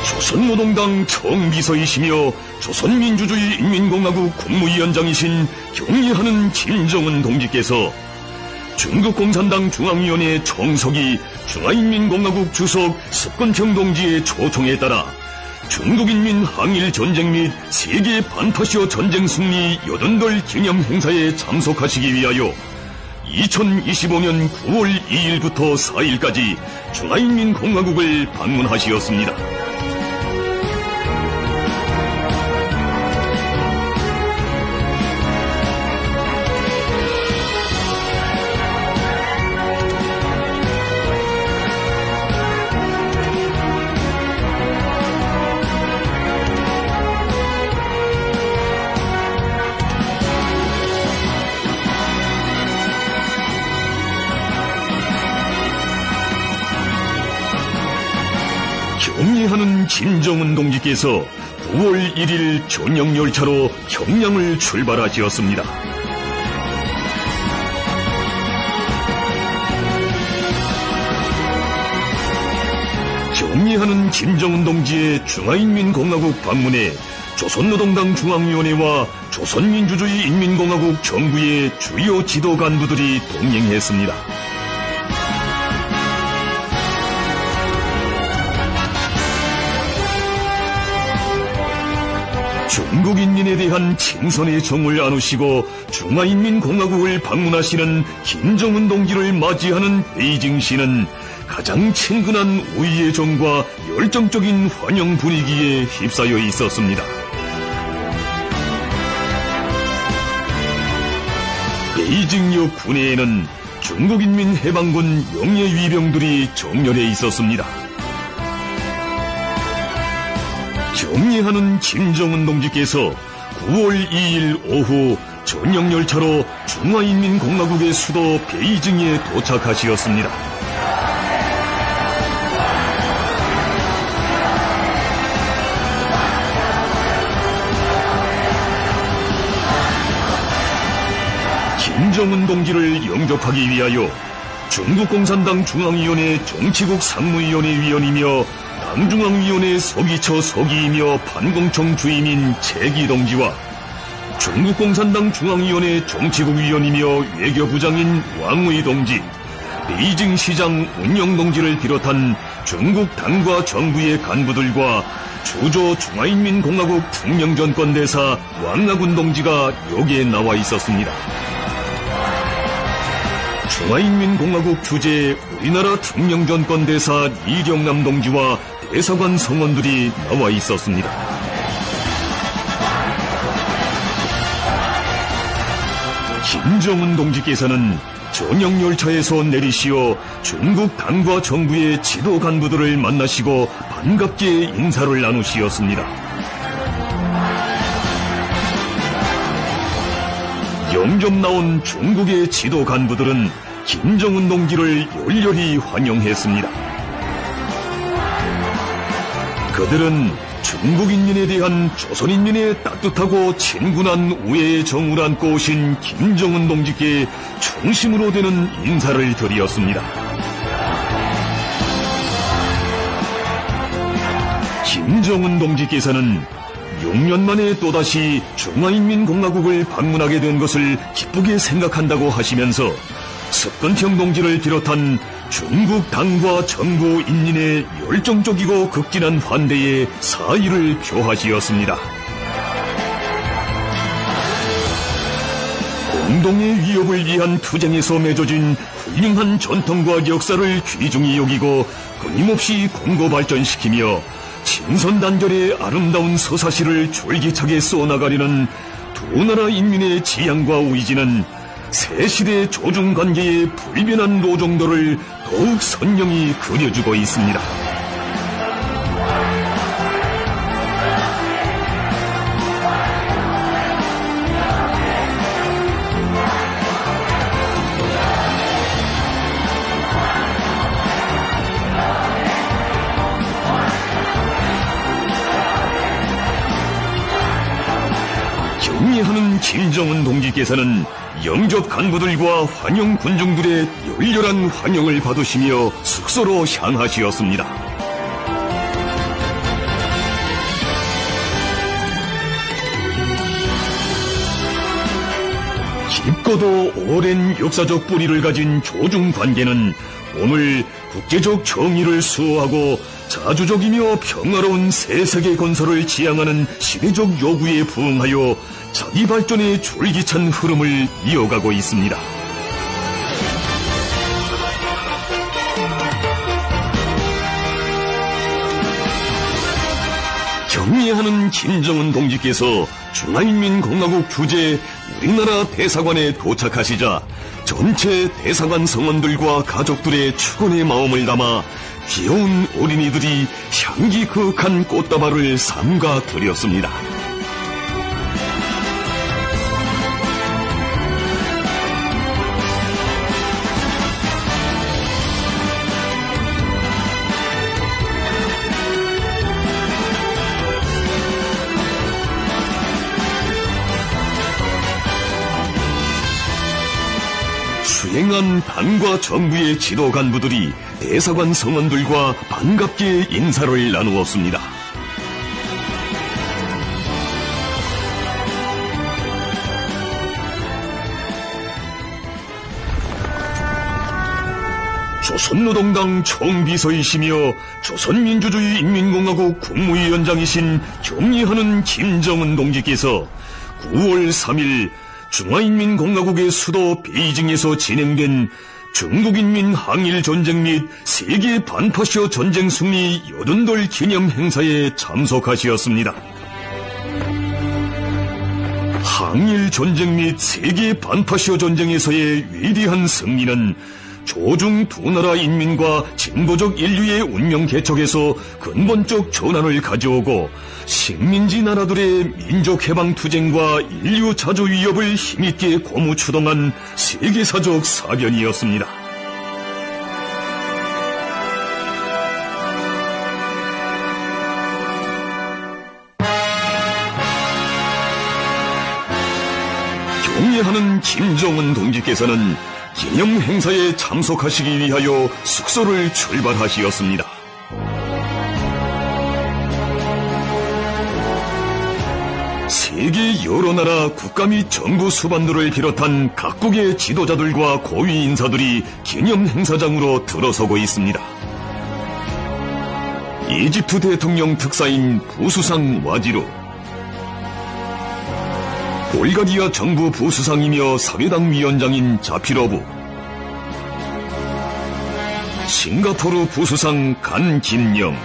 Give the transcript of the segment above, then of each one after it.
조선노동당 총비서이시며 조선민주주의 인민공화국 국무위원장이신 경의하는 김정은 동지께서 중국 공산당 중앙위원회 총석이 중화인민공화국 주석 석건평 동지의 초청에 따라 중국인민 항일 전쟁 및 세계 반타시어 전쟁 승리 80돌 기념 행사에 참석하시기 위하여 2025년 9월 2일부터 4일까지 중화인민공화국을 방문하시었습니다. 경의하는 김정은 동지께서 9월 1일 전용 열차로 평양을 출발하시었습니다. 경의하는 김정은 동지의 중화인민공화국 방문에 조선노동당 중앙위원회와 조선민주주의 인민공화국 정부의 주요 지도 간부들이 동행했습니다. 중국인민에 대한 친선의 정을 나누시고 중화인민공화국을 방문하시는 김정은 동지를 맞이하는 베이징시는 가장 친근한 우위의 정과 열정적인 환영 분위기에 휩싸여 있었습니다. 베이징역 군내에는 중국인민해방군 영예위병들이 정렬해 있었습니다. 경의하는 김정은 동지께서 9월 2일 오후 전용 열차로 중화인민공화국의 수도 베이징에 도착하시었습니다. 김정은 동지를 영접하기 위하여 중국 공산당 중앙위원회 정치국 상무위원회 위원이며 당중앙위원회 서기처 서기이며 반공청 주임인 최기 동지와 중국 공산당 중앙위원회 정치국 위원이며 외교부장인 왕의 동지, 베이징 시장 운영 동지를 비롯한 중국 당과 정부의 간부들과 주조 중화인민공화국 특명전권대사 왕나군 동지가 역에 나와 있었습니다. 중화인민공화국 주재 우리나라 특명전권대사 이경남 동지와 대사관 성원들이 나와 있었습니다. 김정은 동지께서는 전용 열차에서 내리시어 중국 당과 정부의 지도 간부들을 만나시고 반갑게 인사를 나누시었습니다. 영접 나온 중국의 지도 간부들은 김정은 동지를 열렬히 환영했습니다. 그들은 중국인민에 대한 조선인민의 따뜻하고 친근한 우애의 정을 안고 오신 김정은 동지께 충심으로 되는 인사를 드렸습니다. 김정은 동지께서는 6년 만에 또다시 중화인민공화국을 방문하게 된 것을 기쁘게 생각한다고 하시면서 석건평 동지를 비롯한 중국 당과 정부 인민의 열정적이고 극진한 환대에 사의를 표하시었습니다. 공동의 위협을 위한 투쟁에서 맺어진 훌륭한 전통과 역사를 귀중히 여기고 끊임없이 공고 발전시키며 친선단결의 아름다운 서사시를 졸기차게 써나가려는 두 나라 인민의 지향과 의지는 새 시대 조중관계의 불변한 노정도를 더욱 선명히 그려주고 있습니다. 경의하는 김정은 동지께서는 영접 간부들과 환영 군중들의 열렬한 환영을 받으시며 숙소로 향하시었습니다. 깊고도 오랜 역사적 뿌리를 가진 조중 관계는 오늘 국제적 정의를 수호하고 자주적이며 평화로운 새 세계 건설을 지향하는 시대적 요구에 부응하여 자기 발전의 줄기찬 흐름을 이어가고 있습니다. 경의하는 김정은 동지께서 중화인민공화국 주재 우리나라 대사관에 도착하시자 전체 대사관 성원들과 가족들의 축원의 마음을 담아 귀여운 어린이들이 향기 그윽한 꽃다발을 삼가 드렸습니다. 수행한 당과 정부의 지도 간부들이 대사관 성원들과 반갑게 인사를 나누었습니다. 조선노동당 총비서이시며 조선민주주의인민공화국 국무위원장이신 경의하는 김정은 동지께서 9월 3일 중화인민공화국의 수도 베이징에서 진행된 중국인민 항일전쟁 및 세계 반파시어 전쟁 승리 80돌 기념 행사에 참석하시었습니다. 항일전쟁 및 세계 반파시어 전쟁에서의 위대한 승리는 조중 두 나라 인민과 진보적 인류의 운명 개척에서 근본적 전환을 가져오고 식민지 나라들의 민족해방 투쟁과 인류 자주 위협을 힘있게 고무추동한 세계사적 사변이었습니다. 경의하는 김정은 동지께서는 기념 행사에 참석하시기 위하여 숙소를 출발하시었습니다. 세계 여러 나라 국가 및 정부 수반들을 비롯한 각국의 지도자들과 고위 인사들이 기념 행사장으로 들어서고 있습니다. 이집트 대통령 특사인 부수상 와지루, 볼가리아 정부 부수상이며 사회당 위원장인 자피로브, 싱가포르 부수상 간 김영,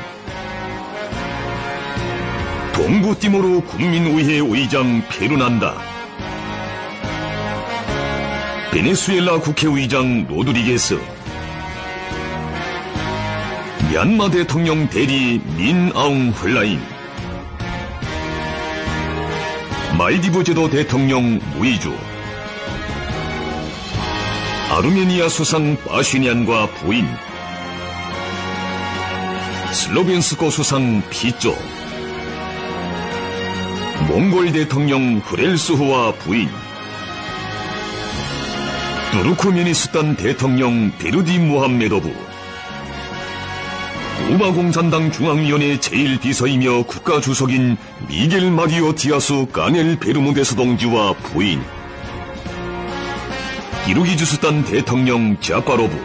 동부티모르 국민의회 의장 페르난다, 베네수엘라 국회의장 로드리게스, 미얀마 대통령 대리 민 아웅 헐라인, 말디브 제도 대통령 무이주, 아르메니아 수상 파슈니안과 부인, 슬로벤스코 수상 피쪼, 몽골 대통령 후렐수후와 부인, 투르크메니스탄 대통령 베르디 무함메도브, 쿠바 공산당 중앙위원회 제1비서이며 국가주석인 미겔 마리오 디아스 까넬 베르무데스 동지와 부인, 기르기즈스탄 대통령 자파로브,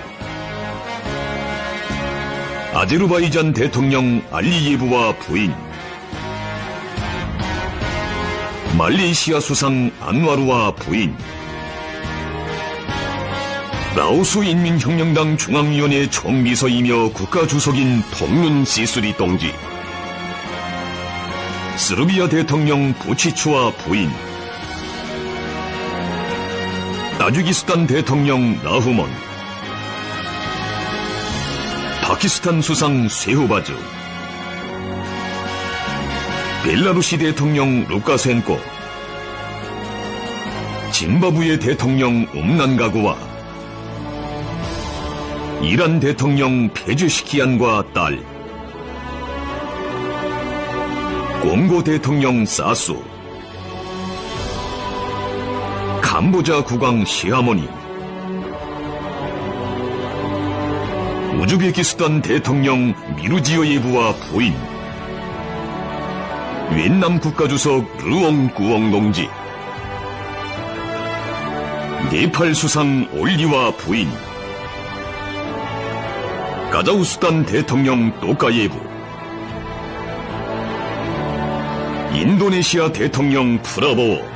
아제르바이잔 대통령 알리예브와 부인, 말레이시아 수상 안와르와 부인, 라오스 인민혁명당 중앙위원회 총비서이며 국가주석인 톰눈 시스리 동지, 스르비아 대통령 부치추와 부인, 타지키스탄 대통령 라흐몬, 파키스탄 수상 쇠후바즈, 벨라루시 대통령 루카센코, 짐바브웨 대통령 음난가구와 이란 대통령 페즈시키안과 딸, 콩고 대통령 사수, 캄보자 국왕 시하모니, 우즈베키스탄 대통령 미르지오예브와 부인, 베트남 국가주석 르옹 구옹 동지, 네팔 수상 올리와 부인, 카자흐스탄 대통령 또카예브, 인도네시아 대통령 프라보워,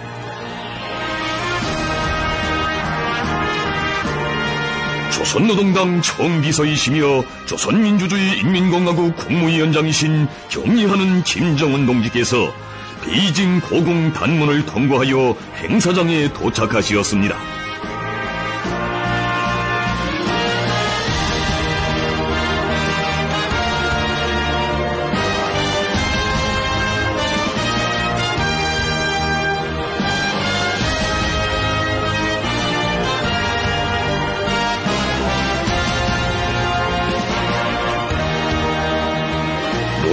조선노동당 총비서이시며 조선민주주의 인민공화국 국무위원장이신 경의하는 김정은 동지께서 베이징 고궁 단문을 통과하여 행사장에 도착하시었습니다.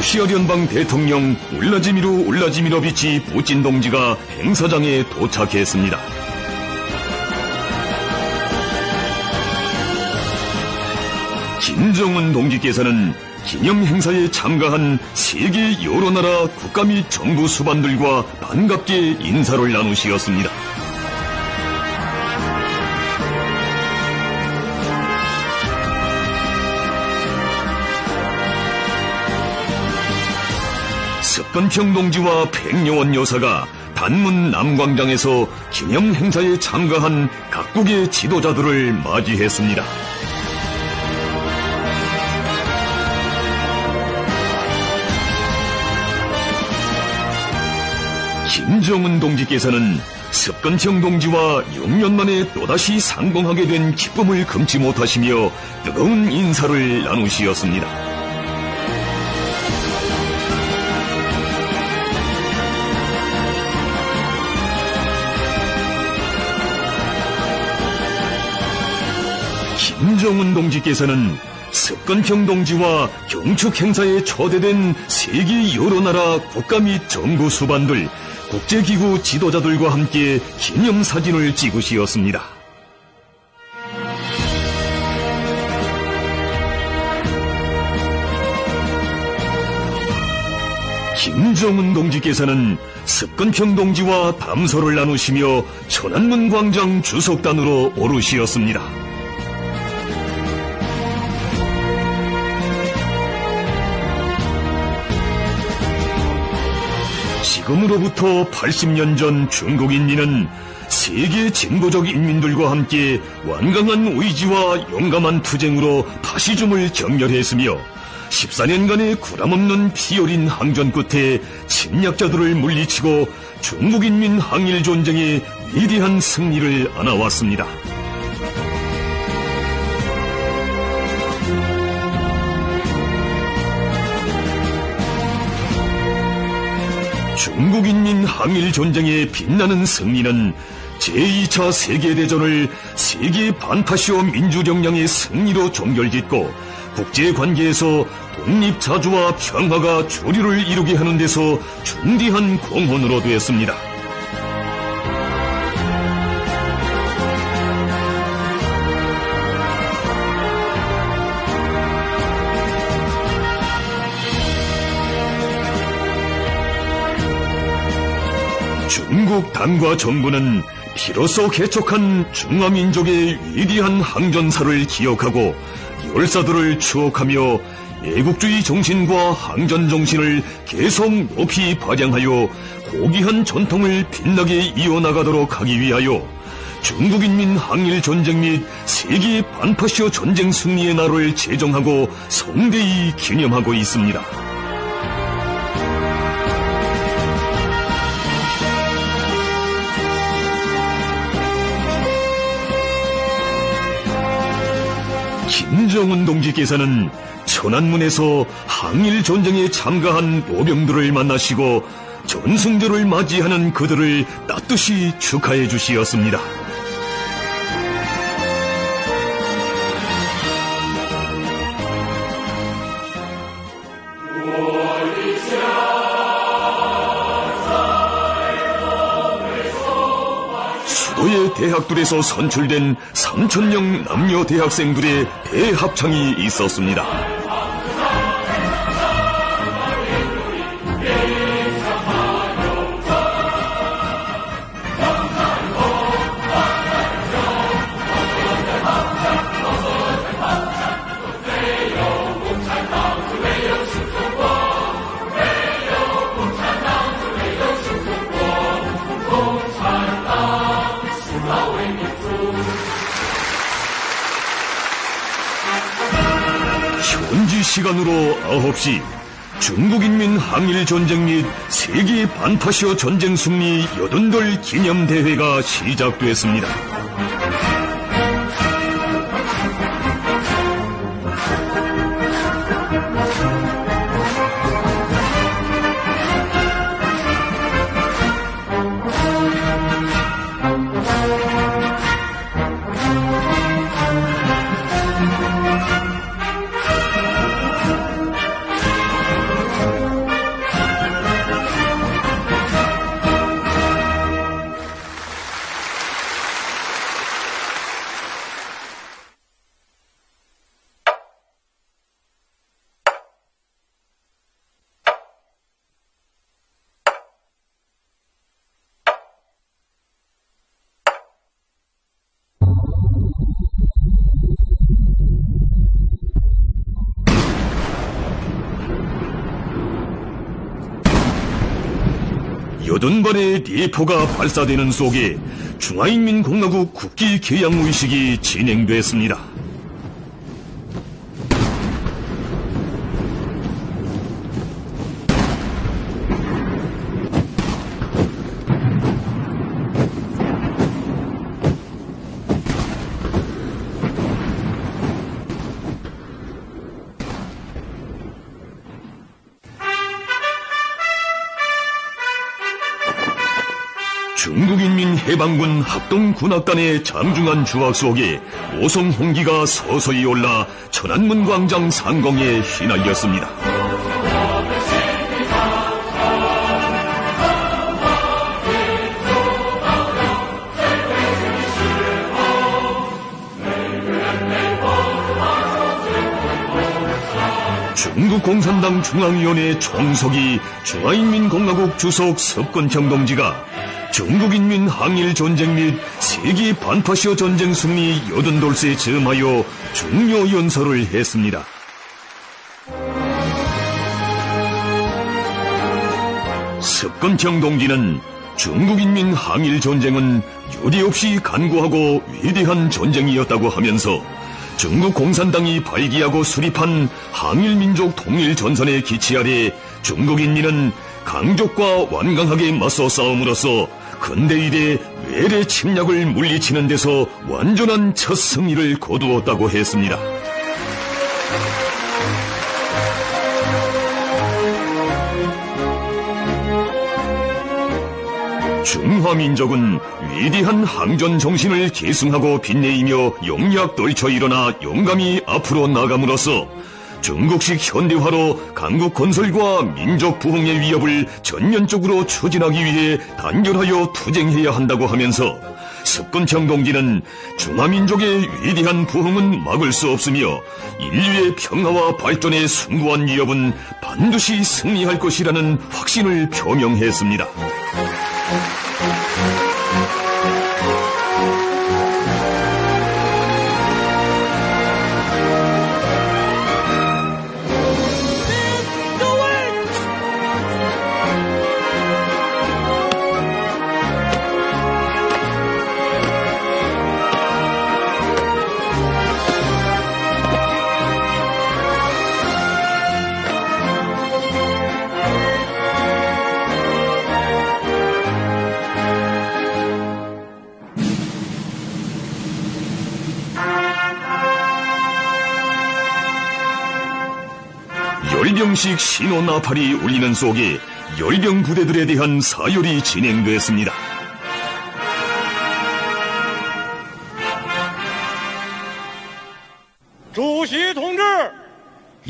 러시아聯邦 대통령 울라지미르 울라지미러비치 푸틴 동지가 행사장에 도착했습니다. 김정은 동지께서는 기념 행사에 참가한 세계 여러 나라 국가 및 정부 수반들과 반갑게 인사를 나누시었습니다. 석건평 동지와 백여원 여사가 단문 남광장에서 기념 행사에 참가한 각국의 지도자들을 맞이했습니다. 김정은 동지께서는 석건평 동지와 6년 만에 또다시 상봉하게 된 기쁨을 금치 못하시며 뜨거운 인사를 나누시었습니다. 김정은 동지께서는 석건평 동지와 경축 행사에 초대된 세계 여러 나라 국가 및 정부 수반들, 국제기구 지도자들과 함께 기념사진을 찍으시었습니다. 김정은 동지께서는 석건평 동지와 담소를 나누시며 천안문 광장 주석단으로 오르시었습니다. 지금으로부터 80년 전 중국 인민은 세계 진보적 인민들과 함께 완강한 의지와 용감한 투쟁으로 파시즘을 경멸했으며 14년간의 구람없는 피어린 항전 끝에 침략자들을 물리치고 중국 인민 항일 전쟁에 위대한 승리를 안아왔습니다. 중국인민 항일전쟁의 빛나는 승리는 제2차 세계대전을 세계 반파시오 민주력량의 승리로 종결짓고 국제관계에서 독립자주와 평화가 주류를 이루게 하는 데서 중대한 공헌으로 되었습니다. 중국 당과 정부는 비로소 개척한 중화민족의 위대한 항전사를 기억하고 열사들을 추억하며 애국주의 정신과 항전 정신을 계속 높이 발扬하여 고귀한 전통을 빛나게 이어나가도록 하기 위하여 중국인민 항일전쟁 및 세계 반파시오 전쟁 승리의 날을 제정하고 성대히 기념하고 있습니다. 김정은 동지께서는 천안문에서 항일전쟁에 참가한 모병들을 만나시고 전승절을 맞이하는 그들을 따뜻이 축하해 주시었습니다. 수도의 대학들에서 선출된 3,000명 남녀 대학생들의 대합창이 있었습니다. 시간으로 9시 중국인민 항일전쟁 및 세계 반타시어 전쟁 승리 80돌 기념대회가 시작됐습니다. 여든 발의 대포가 발사되는 속에 중화인민공화국 국기 개양의식이 진행됐습니다. 중국인민해방군 합동군악단의 장중한 주악 속에 오성 홍기가 서서히 올라 천안문 광장 상공에 휘날렸습니다. 중국공산당 중앙위원회 총석이 중화인민공화국 주석 석건창 동지가 중국인민 항일전쟁 및 세계 반타시어 전쟁 승리 80돌에 즈음하여 중요 연설을 했습니다. 석건창 동지는 중국인민 항일전쟁은 유례없이 간구하고 위대한 전쟁이었다고 하면서 중국 공산당이 발기하고 수립한 항일민족 통일전선의 기치 아래 중국인민은 강족과 완강하게 맞서 싸움으로써 근대일의 외래 침략을 물리치는 데서 완전한 첫 승리를 거두었다고 했습니다. 중화민족은 위대한 항전 정신을 계승하고 빛내이며 용약 떨쳐 일어나 용감히 앞으로 나감으로써 중국식 현대화로 강국 건설과 민족 부흥의 위협을 전면적으로 추진하기 위해 단결하여 투쟁해야 한다고 하면서 석건창 동지는 중화민족의 위대한 부흥은 막을 수 없으며 인류의 평화와 발전에 숭고한 위협은 반드시 승리할 것이라는 확신을 표명했습니다. 열병식 신호 나팔이 울리는 속에 열병 부대들에 대한 사열이 진행됐습니다.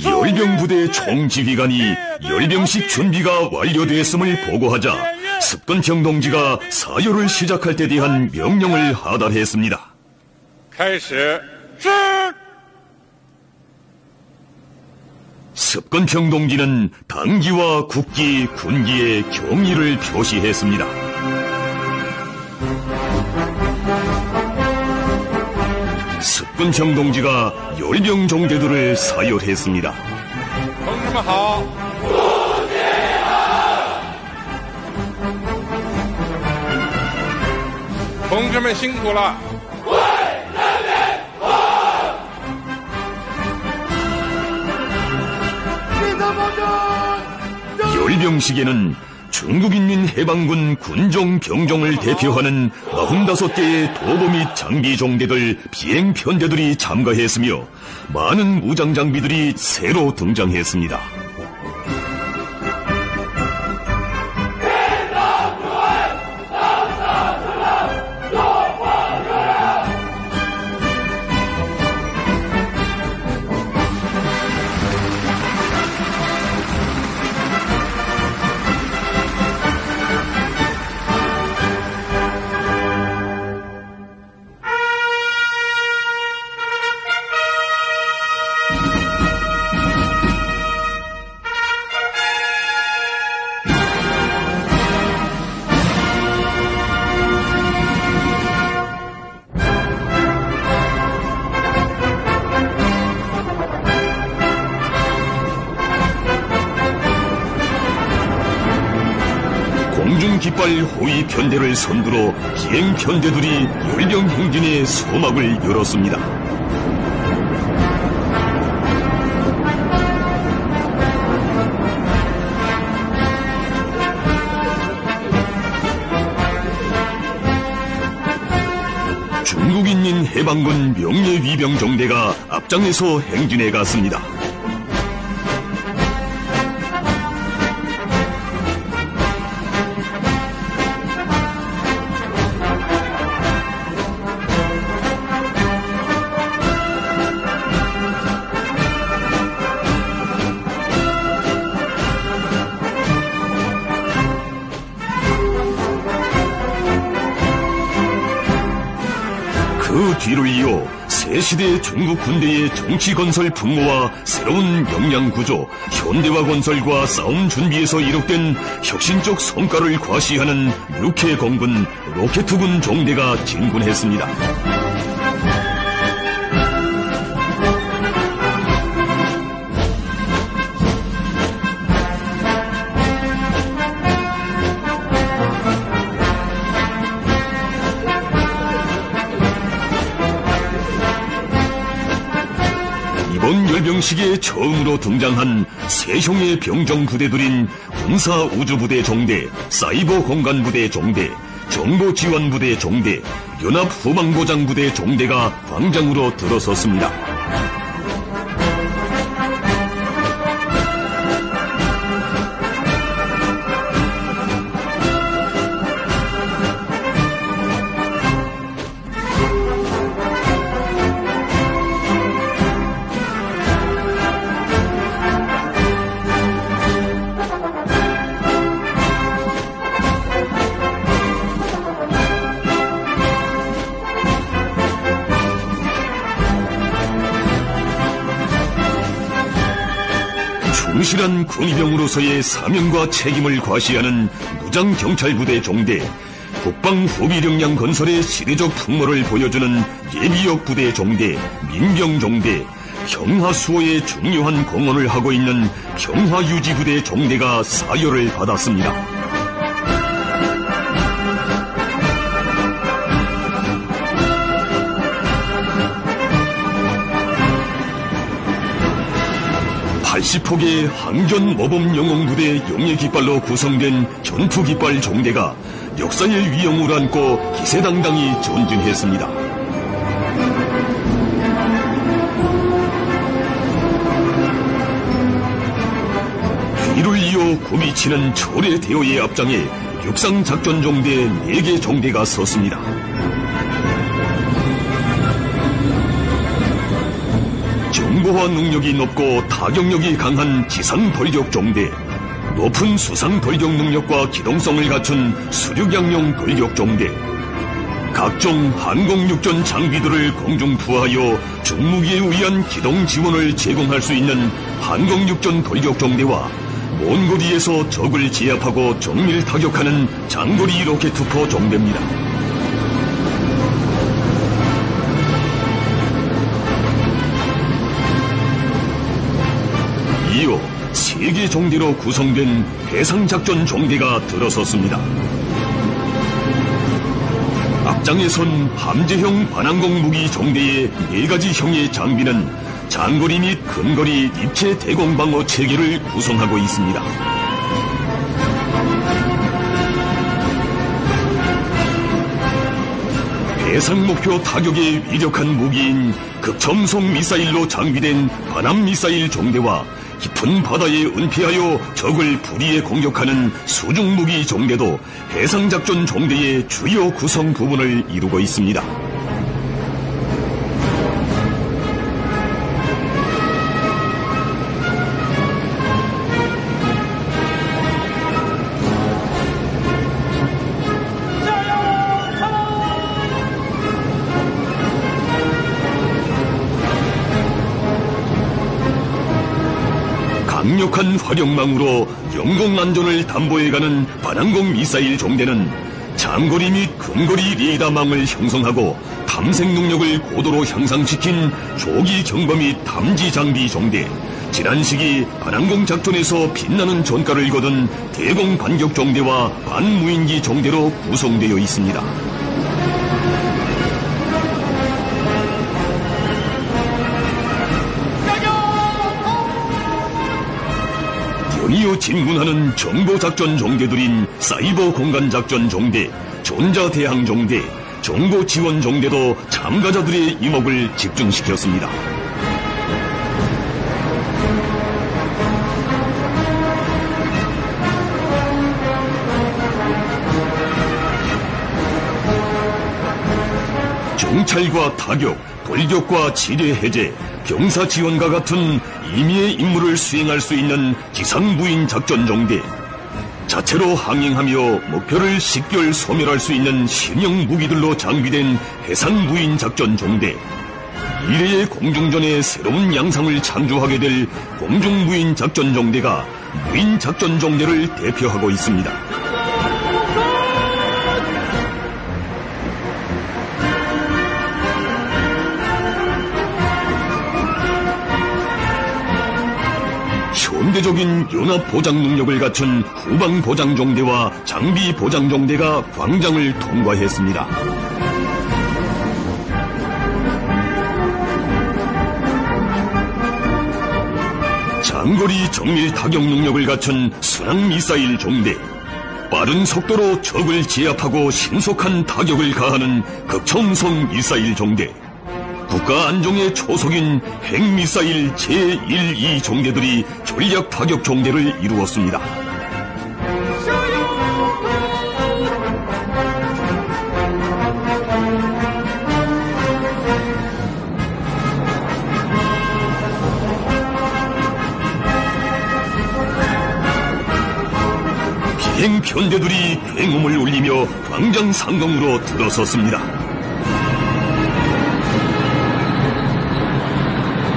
열병 부대 총지휘관이 열병식 준비가 완료되었음을 보고하자 석건창 동지가 사열을 시작할 때 대한 명령을 하달했습니다. 석건창 동지는 당기와 국기, 군기의 경의를 표시했습니다. 석건창 동지가 열병 종대들을 사열했습니다. 同志们好，同志们辛苦了。 열병식에는 중국인민해방군 군종 병종을 대표하는 95개의 도보 및 장비 종대들 비행편대들이 참가했으며 많은 무장 장비들이 새로 등장했습니다. 공중깃발 호위 편대를 선두로 비행 편대들이 열병 행진의 소막을 열었습니다. 중국인민해방군 명예위병정대가 앞장에서 행진해 갔습니다. 그 뒤를 이어 새 시대 중국 군대의 정치 건설 풍모와 새로운 역량 구조, 현대화 건설과 싸움 준비에서 이룩된 혁신적 성과를 과시하는 육해 공군, 로켓군 종대가 진군했습니다. 이번 열병식에 처음으로 등장한 세형의 병정 부대들인 군사우주부대 종대, 사이버공간부대 종대, 정보지원부대 종대, 연합후방보장부대 종대가 광장으로 들어섰습니다. 충실한 군의병으로서의 사명과 책임을 과시하는 무장경찰부대 종대, 국방후비력량 건설의 시대적 풍모를 보여주는 예비역부대 종대, 민병종대, 평화수호에 중요한 공헌을 하고 있는 평화유지부대 종대가 사열을 받았습니다. (80폭의) 항전모범영웅부대 용예깃발로 구성된 전투깃발 종대가 역사의 위엄을 안고 기세당당히 전진했습니다. 뒤를 이어 구미치는 철의 대오의 앞장에 육상작전종대 4개 종대가 섰습니다. 정보화 능력이 높고 타격력이 강한 지상돌격종대, 높은 수상돌격 능력과 기동성을 갖춘 수륙양용 돌격종대, 각종 항공육전 장비들을 공중부하여 중무기에 의한 기동 지원을 제공할 수 있는 항공육전 돌격종대와 먼 거리에서 적을 제압하고 정밀 타격하는 장거리 로켓투포 종대입니다. 이어 3개 종대로 구성된 해상작전 종대가 들어섰습니다. 앞장에 선 함재형 반항공 무기 종대의 4가지 형의 장비는 장거리 및 근거리 입체 대공방어 체계를 구성하고 있습니다. 해상 목표 타격에 위력한 무기인 극첨속 미사일로 장비된 반함 미사일 종대와 깊은 바다에 은폐하여 적을 불의에 공격하는 수중무기 종대도 해상작전 종대의 주요 구성 부분을 이루고 있습니다. 강력한 화력망으로 영공 안전을 담보해가는 반항공 미사일 종대는 장거리 및 근거리 레이더망을 형성하고 탐색 능력을 고도로 향상시킨 조기 경보 및 탐지 장비 종대, 지난 시기 반항공 작전에서 빛나는 전과를 거둔 대공 반격 종대와 반무인기 종대로 구성되어 있습니다. 연이어 진군하는 정보작전 종대들인 사이버 공간작전 종대, 전자대항 종대, 정보지원 종대도 참가자들의 이목을 집중시켰습니다. 정찰과 타격, 돌격과 지뢰 해제, 병사 지원과 같은 임의의 임무를 수행할 수 있는 기상무인 작전 종대, 자체로 항행하며 목표를 식별 소멸할 수 있는 신형 무기들로 장비된 해상무인 작전 종대, 미래의 공중전의 새로운 양상을 창조하게 될 공중무인 작전 종대가 무인 작전 종대를 대표하고 있습니다. 현대적인 연합 보장 능력을 갖춘 후방 보장 종대와 장비 보장 종대가 광장을 통과했습니다. 장거리 정밀 타격 능력을 갖춘 순항 미사일 종대, 빠른 속도로 적을 제압하고 신속한 타격을 가하는 극첨속 미사일 종대, 국가 안정의 초석인 핵미사일 제1, 2 종대들이 전략 타격 종대를 이루었습니다. 비행 편대들이 굉음을 울리며 광장 상공으로 들어섰습니다.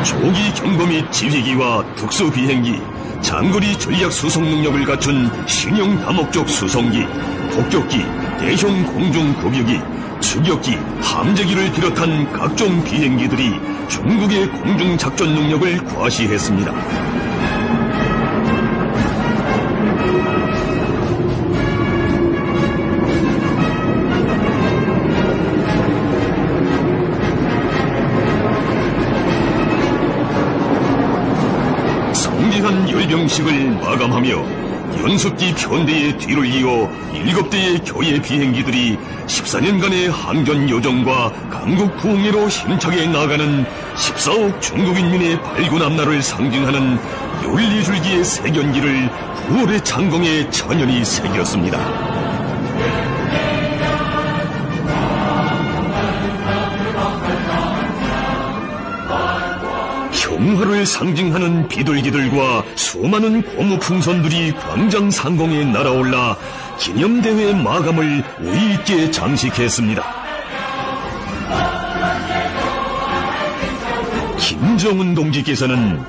조기 경보 및 지휘기와 특수 비행기, 장거리 전략 수송 능력을 갖춘 신형 다목적 수송기, 폭격기, 대형 공중 급유기, 추격기, 함재기를 비롯한 각종 비행기들이 중국의 공중 작전 능력을 과시했습니다. 성대한 열병식을 마감하며 연습기 편대의 뒤를 이어 7대의 교예 비행기들이 14년간의 항전 요정과 강국 부흥회로 힘차게 나아가는 14억 중국 인민의 발군 앞날을 상징하는 14줄기의 세견기를 9월의 창공에 천연히 새겼습니다. 평화를 상징하는 비둘기들과 수많은 고무풍선들이 광장 상공에 날아올라 기념대회 마감을 의의있게 장식했습니다. 김정은 동지께서는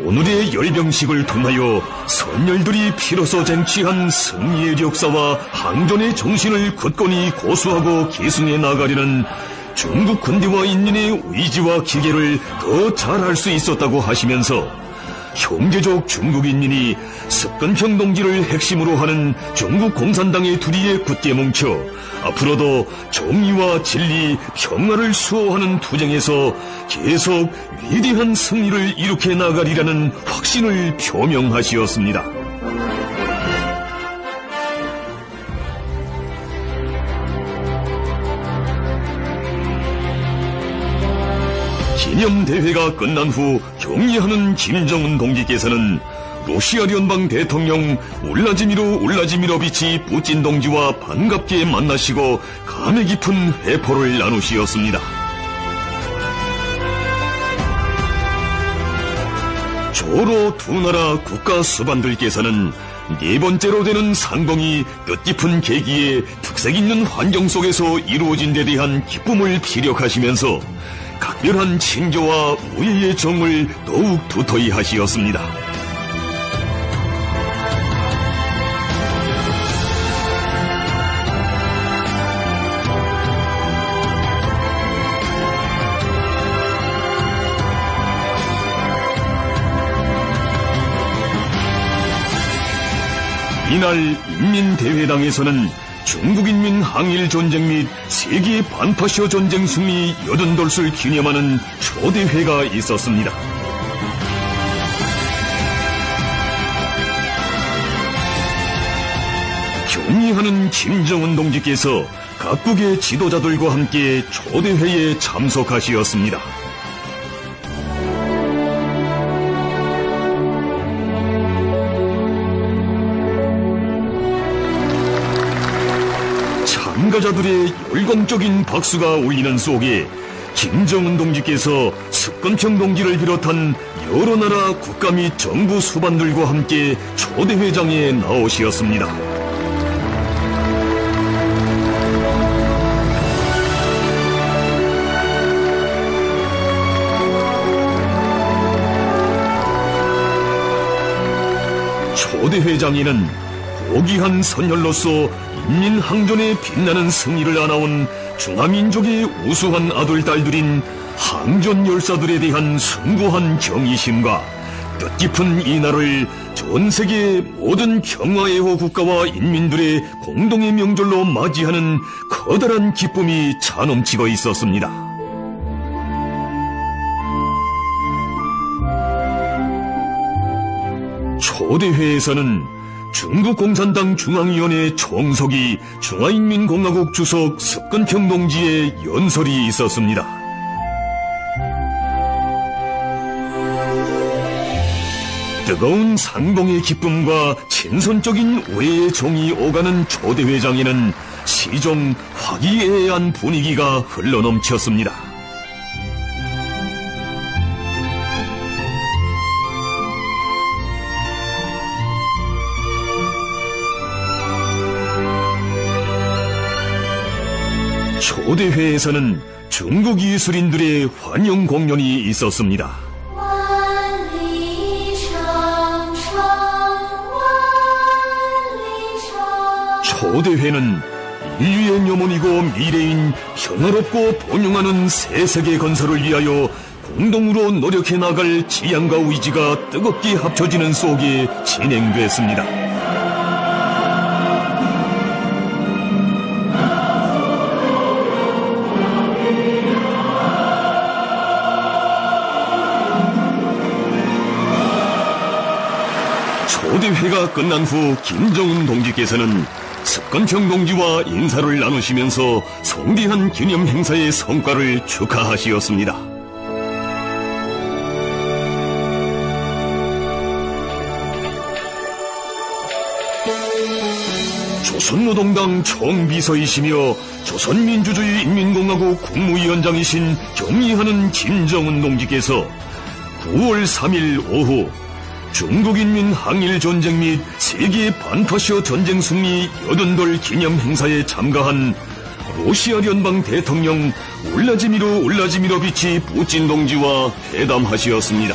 오늘의 열병식을 통하여 선열들이 피로써 쟁취한 승리의 역사와 항전의 정신을 굳건히 고수하고 계승해 나가려는 중국 군대와 인민의 의지와 기계를 더 잘할 수 있었다고 하시면서 형제적 중국 인민이 습건평 동지를 핵심으로 하는 중국 공산당의 둘이에 굳게 뭉쳐 앞으로도 정의와 진리, 평화를 수호하는 투쟁에서 계속 위대한 승리를 이룩해 나가리라는 확신을 표명하시었습니다. 기념대회가 끝난 후 격리하는 김정은 동지께서는 러시아聯邦 대통령 울라지미로비치 푸틴 동지와 반갑게 만나시고 감회 깊은 회포를 나누시었습니다. 조로 두 나라 국가 수반들께서는 네 번째로 되는 상봉이 뜻깊은 계기에 특색 있는 환경 속에서 이루어진 데 대한 기쁨을 피력하시면서 각별한 친교와 우애의 정을 더욱 두터이 하시었습니다. 이날 인민대회당에서는 중국인민 항일전쟁 및 세계 반파시아 전쟁 승리 80돌을 기념하는 초대회가 있었습니다. 격리하는 김정은 동지께서 각국의 지도자들과 함께 초대회에 참석하시었습니다. 참가자들의 열광적인 박수가 울리는 속에 김정은 동지께서 습건평 동지를 비롯한 여러 나라 국가 및 정부 수반들과 함께 초대회장에 나오시었습니다. 초대회장에는 고귀한 선열로서 인민항전의 빛나는 승리를 안아온 중화민족의 우수한 아들, 딸들인 항전 열사들에 대한 숭고한 경의심과 뜻깊은 이 날을 전 세계 모든 평화애호 국가와 인민들의 공동의 명절로 맞이하는 커다란 기쁨이 차넘치고 있었습니다. 초대회에서는 중국 공산당 중앙위원회 총석이 중화인민공화국 주석 습건평 동지의 연설이 있었습니다. 뜨거운 상봉의 기쁨과 친선적인 우애의 정이 오가는 초대회장에는 시종 화기애애한 분위기가 흘러넘쳤습니다. 초대회에서는 중국 예술인들의 환영 공연이 있었습니다. 초대회는 인류의 묘문이고 미래인 평화롭고 번영하는 새 세계 건설을 위하여 공동으로 노력해 나갈 지향과 의지가 뜨겁게 합쳐지는 속에 진행됐습니다. 초대회가 끝난 후 김정은 동지께서는 습건평 동지와 인사를 나누시면서 성대한 기념 행사의 성과를 축하하시었습니다. 조선노동당 총비서이시며 조선민주주의인민공화국 국무위원장이신 경의하는 김정은 동지께서 9월 3일 오후 중국인민 항일전쟁 및 세계 반파시아 전쟁 승리 80돌 기념 행사에 참가한 러시아聯邦 대통령 울라지미로비치 푸틴 동지와 회담하시었습니다.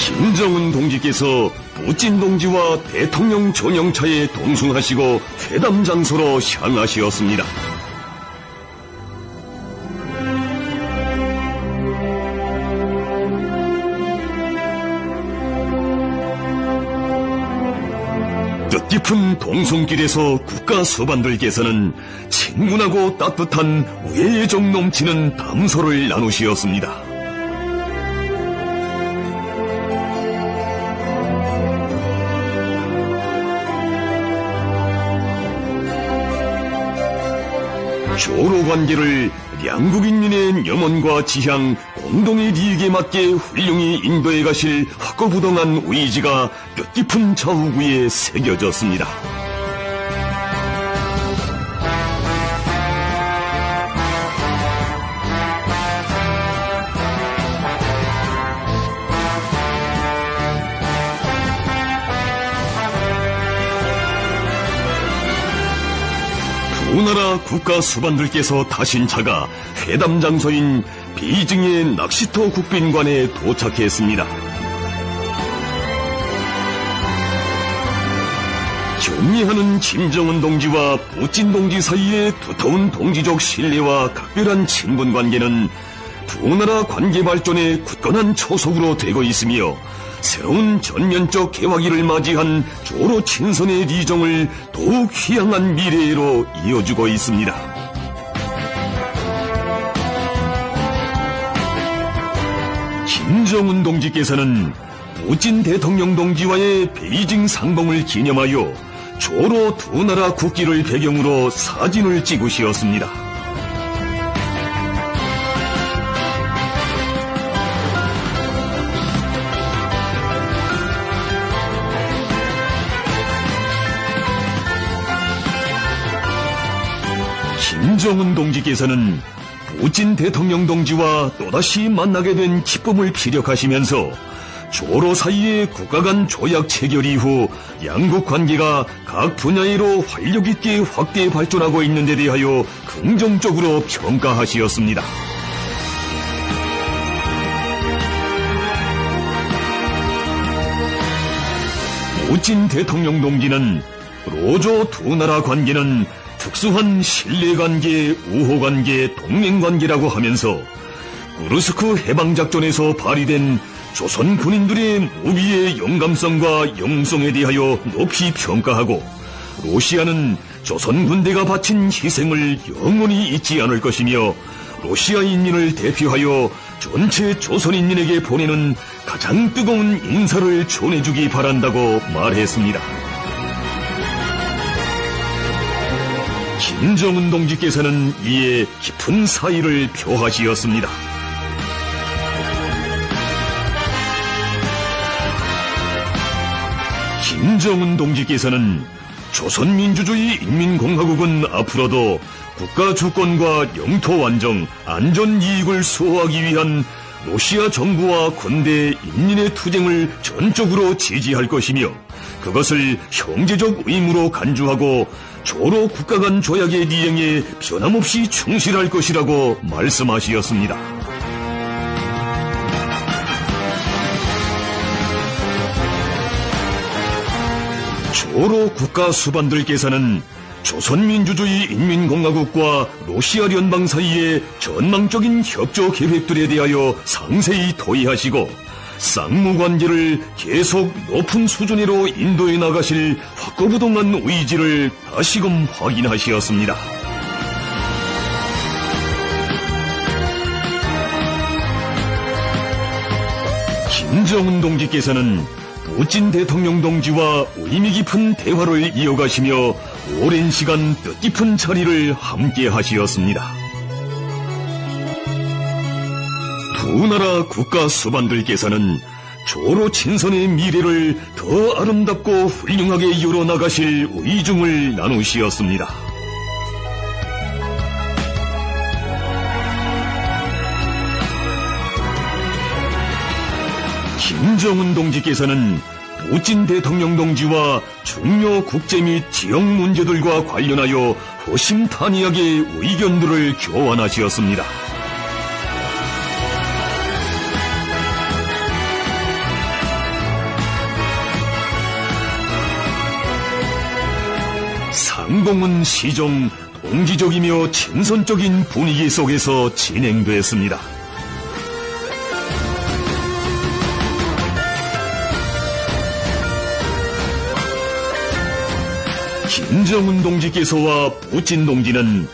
김정은 동지께서 푸틴 동지와 대통령 전용차에 동승하시고 회담 장소로 향하시었습니다. 뜻깊은 동성길에서 국가 수반들께서는 친근하고 따뜻한 우애의 정 넘치는 담소를 나누시었습니다. 조로 관계를 양국 인민의 염원과 지향, 공동의利益에 맞게 훌륭히 인도해 가실 확고부동한 의지가 뜻깊은 좌우구에 새겨졌습니다. 두 나라 국가 수반들께서 타신 차가 회담 장소인 베이징의 낚시터 국빈관에 도착했습니다. 경의하는 김정은 동지와 푸틴 동지 사이의 두터운 동지적 신뢰와 각별한 친분 관계는 두 나라 관계 발전의 굳건한 초석으로 되고 있으며 새로운 전면적 개화기를 맞이한 조로 친선의 리정을 더욱 희망한 미래로 이어주고 있습니다. 김정은 동지께서는 푸틴 대통령 동지와의 베이징 상봉을 기념하여 조로 두 나라 국기를 배경으로 사진을 찍으시었습니다. 김정은 동지께서는 푸틴 대통령 동지와 또다시 만나게 된 기쁨을 피력하시면서 조로 사이의 국가 간 조약 체결 이후 양국 관계가 각 분야로 활력 있게 확대 발전하고 있는 데 대하여 긍정적으로 평가하시었습니다. 푸틴 대통령 동지는 로조 두 나라 관계는 특수한 신뢰관계, 우호관계, 동맹관계라고 하면서 구르스크 해방작전에서 발휘된 조선 군인들의 무비의 영감성과 영웅성에 대하여 높이 평가하고 러시아는 조선 군대가 바친 희생을 영원히 잊지 않을 것이며 러시아 인민을 대표하여 전체 조선인민에게 보내는 가장 뜨거운 인사를 전해주기 바란다고 말했습니다. 김정은 동지께서는 이에 깊은 사의를 표하시었습니다. 김정은 동지께서는 조선민주주의 인민공화국은 앞으로도 국가 주권과 영토 완정, 안전 이익을 수호하기 위한 러시아 정부와 군대, 인민의 투쟁을 전적으로 지지할 것이며 그것을 형제적 의무로 간주하고 조로 국가 간 조약의 이행에 변함없이 충실할 것이라고 말씀하시었습니다. 조로 국가 수반들께서는 조선민주주의 인민공화국과 러시아聯邦 사이의 전망적인 협조 계획들에 대하여 상세히 토의하시고 쌍무관계를 계속 높은 수준으로 인도해 나가실 확고부동한 의지를 다시금 확인하시었습니다. 김정은 동지께서는 푸틴 대통령 동지와 의미 깊은 대화를 이어가시며 오랜 시간 뜻깊은 자리를 함께 하시었습니다. 두 나라 국가 수반들께서는 조로 친선의 미래를 더 아름답고 훌륭하게 이뤄나가실 의중을 나누시었습니다. 김정은 동지께서는 푸틴 대통령 동지와 중요 국제 및 지역 문제들과 관련하여 허심탄회하게 의견들을 교환하시었습니다. 상봉은 시정 동지적이며 친선적인 분위기 속에서 진행됐습니다. 김정은 동지께서와 푸틴 동지는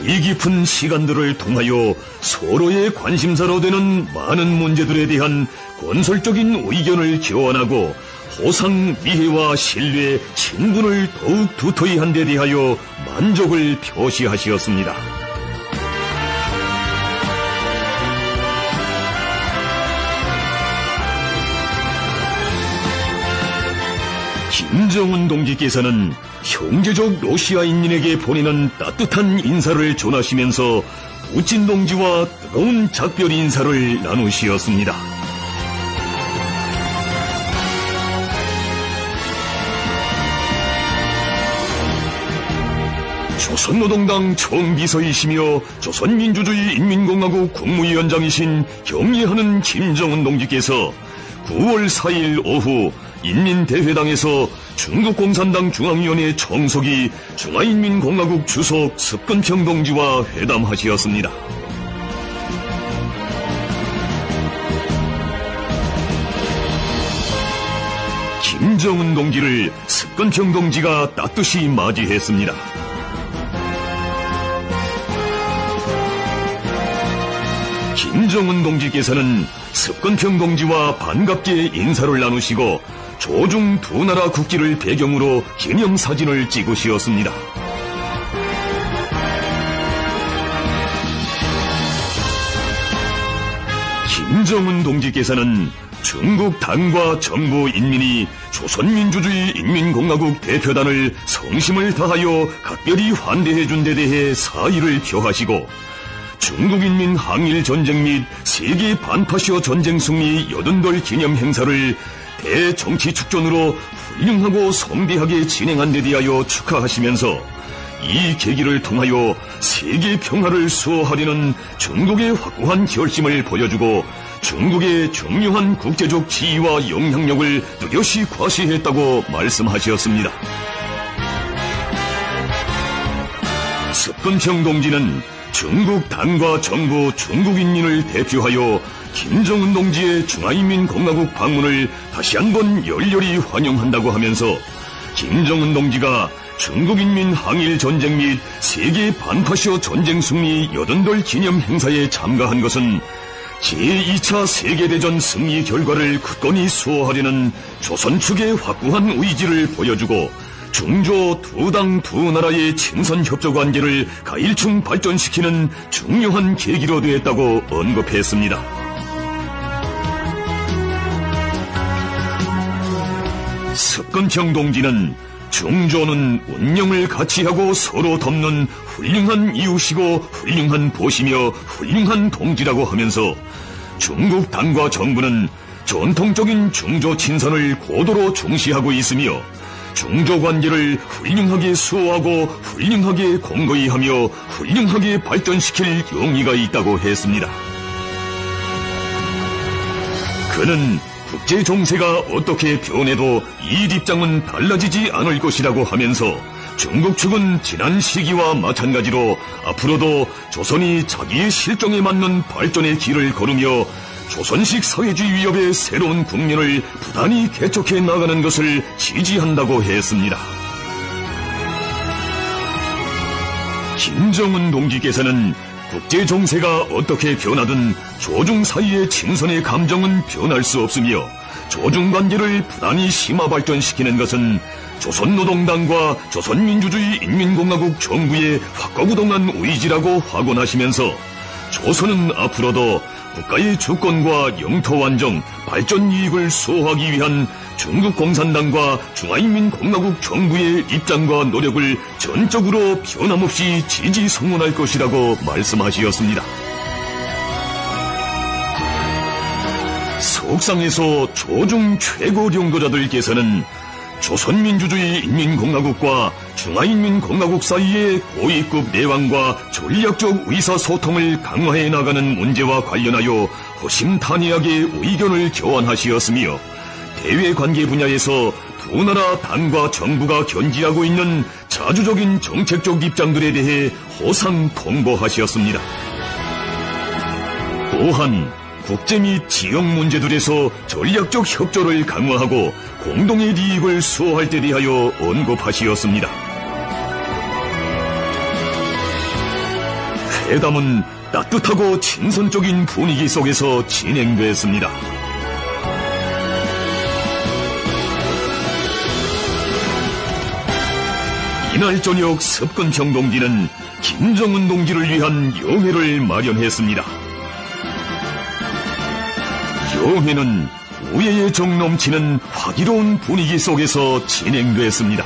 의 깊은 시간들을 통하여 서로의 관심사로 되는 많은 문제들에 대한 건설적인 의견을 교환하고 호상, 미해와 신뢰, 친분을 더욱 두터이 한 데 대하여 만족을 표시하시었습니다. 김정은 동지께서는 형제적 러시아인민에게 보내는 따뜻한 인사를 전하시면서 푸틴 동지와 뜨거운 작별 인사를 나누시었습니다. 조선노동당 총비서이시며 조선민주주의 인민공화국 국무위원장이신 경례하는 김정은 동지께서 9월 4일 오후 인민대회당에서 중국공산당 중앙위원회 총석이 중화인민공화국 주석 습근평 동지와 회담하시었습니다. 김정은 동지를 습근평 동지가 따뜻이 맞이했습니다. 김정은 동지께서는 습근평 동지와 반갑게 인사를 나누시고 조중 두 나라 국기를 배경으로 기념사진을 찍으시었습니다. 김정은 동지께서는 중국 당과 정부 인민이 조선민주주의 인민공화국 대표단을 성심을 다하여 각별히 환대해준 데 대해 사의를 표하시고 중국인민 항일전쟁 및 세계 반파시어 전쟁 승리 80돌 기념 행사를 대정치축전으로 훌륭하고 성대하게 진행한 데 대하여 축하하시면서 이 계기를 통하여 세계 평화를 수호하려는 중국의 확고한 결심을 보여주고 중국의 중요한 국제적 지위와 영향력을 뚜렷이 과시했다고 말씀하셨습니다. 습근평 동지는 중국 당과 정부 중국인민을 대표하여 김정은 동지의 중화인민공화국 방문을 다시 한번 열렬히 환영한다고 하면서 김정은 동지가 중국인민 항일전쟁 및 세계 반파시어 전쟁 승리 80돌 기념 행사에 참가한 것은 제2차 세계대전 승리 결과를 굳건히 수호하려는 조선 측의 확고한 의지를 보여주고 중조 두 당 두 나라의 친선 협조 관계를 가일층 발전시키는 중요한 계기로 되었다고 언급했습니다. 습근평 동지는 중조는 운명을 같이 하고 서로 돕는 훌륭한 이웃이고 훌륭한 보시며 훌륭한 동지라고 하면서 중국 당과 정부는 전통적인 중조 친선을 고도로 중시하고 있으며 중조 관계를 훌륭하게 수호하고 훌륭하게 공고히 하며 훌륭하게 발전시킬 용의가 있다고 했습니다. 그는 국제 정세가 어떻게 변해도 이 입장은 달라지지 않을 것이라고 하면서 중국 측은 지난 시기와 마찬가지로 앞으로도 조선이 자기의 실정에 맞는 발전의 길을 걸으며 조선식 사회주의 위협의 새로운 국면을 부단히 개척해 나가는 것을 지지한다고 했습니다. 김정은 동지께서는 국제 정세가 어떻게 변하든 조중 사이의 친선의 감정은 변할 수 없으며 조중 관계를 부단히 심화 발전시키는 것은 조선노동당과 조선민주주의 인민공화국 정부의 확고부동한 의지라고 확언하시면서 조선은 앞으로도 국가의 주권과 영토 완정, 발전 이익을 수호하기 위한 중국 공산당과 중화인민공화국 정부의 입장과 노력을 전적으로 변함없이 지지 성원할 것이라고 말씀하시었습니다. 석상에서 조중 최고領導자들께서는 조선민주주의 인민공화국과 중화인민공화국 사이의 고위급 내왕과 전략적 의사소통을 강화해 나가는 문제와 관련하여 허심탄회하게 의견을 교환하시었으며 대외관계 분야에서 두 나라 당과 정부가 견지하고 있는 자주적인 정책적 입장들에 대해 호상 통보하시었습니다. 또한 국제 및 지역 문제들에서 전략적 협조를 강화하고 공동의 이익을 수호할 데 대하여 언급하시었습니다. 회담은 따뜻하고 친선적인 분위기 속에서 진행됐습니다. 이날 저녁 습근평 동지는 김정은 동지를 위한 영회를 마련했습니다. 영회는 노예의 정 넘치는 화기로운 분위기 속에서 진행됐습니다.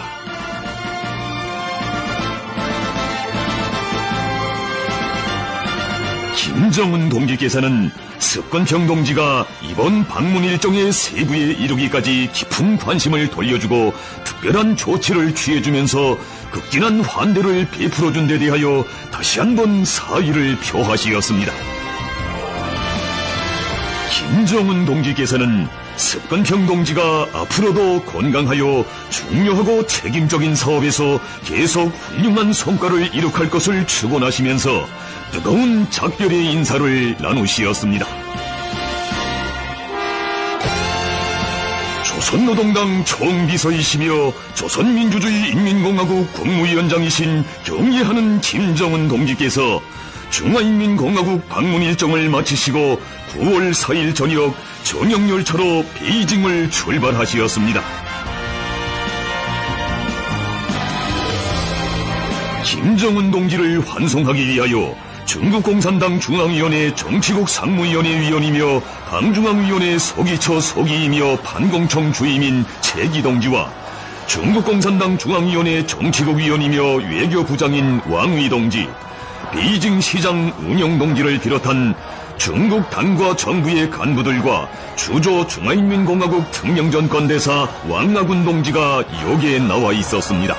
김정은 동지께서는 석건평 동지가 이번 방문 일정의 세부에 이르기까지 깊은 관심을 돌려주고 특별한 조치를 취해주면서 극진한 환대를 베풀어준 데 대하여 다시 한번 사의를 표하시었습니다. 김정은 동지께서는 석건평 동지가 앞으로도 건강하여 중요하고 책임적인 사업에서 계속 훌륭한 성과를 이룩할 것을 축원하시면서 뜨거운 작별의 인사를 나누시었습니다. 조선노동당 총비서이시며 조선민주주의 인민공화국 국무위원장이신 경례하는 김정은 동지께서 중화인민공화국 방문 일정을 마치시고 9월 4일 저녁 전역열차로 베이징을 출발하시었습니다. 김정은 동지를 환송하기 위하여 중국공산당 중앙위원회 정치국 상무위원회 위원이며 당중앙위원회 서기처 서기이며 판공청 주임인 최기 동지와 중국공산당 중앙위원회 정치국 위원이며 외교부장인 왕위 동지, 베이징 시장 운영 동지를 비롯한 중국 당과 정부의 간부들과 주조 중화인민공화국 특명전권대사 왕나군 동지가 여기에 나와 있었습니다.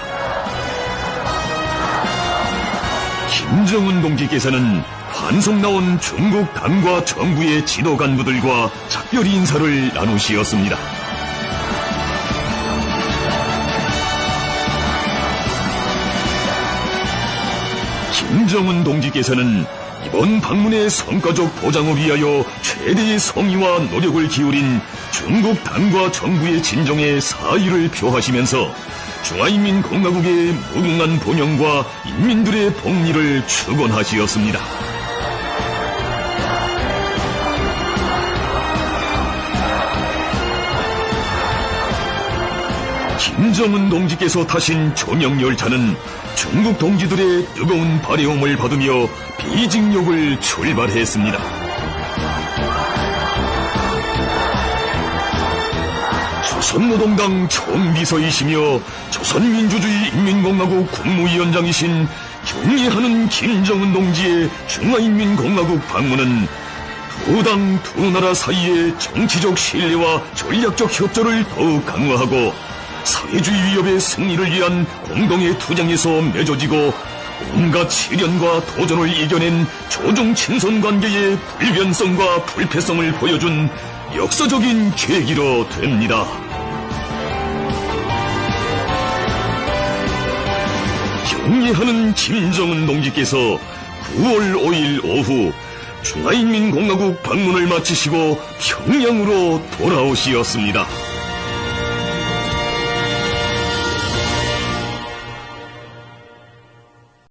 김정은 동지께서는 환송 나온 중국 당과 정부의 지도 간부들과 작별 인사를 나누시었습니다. 김정은 동지께서는 이번 방문의 성과적 보장을 위하여 최대의 성의와 노력을 기울인 중국 당과 정부의 진정에 사의를 표하시면서 중화인민공화국의 무궁한 번영과 인민들의 복리를 축원하시었습니다. 김정은 동지께서 타신 전역열차는 중국 동지들의 뜨거운 발해움을 받으며 베이징역을 출발했습니다. 조선노동당 총비서이시며 조선민주주의 인민공화국 국무위원장이신 경례하는 김정은 동지의 중화인민공화국 방문은 두 당 두 나라 사이의 정치적 신뢰와 전략적 협조를 더욱 강화하고 사회주의 위협의 승리를 위한 공동의 투쟁에서 맺어지고 온갖 시련과 도전을 이겨낸 조중 친선 관계의 불변성과 불패성을 보여준 역사적인 계기로 됩니다. 경례하는 김정은 동지께서 9월 5일 오후 중화인민공화국 방문을 마치시고 평양으로 돌아오시었습니다.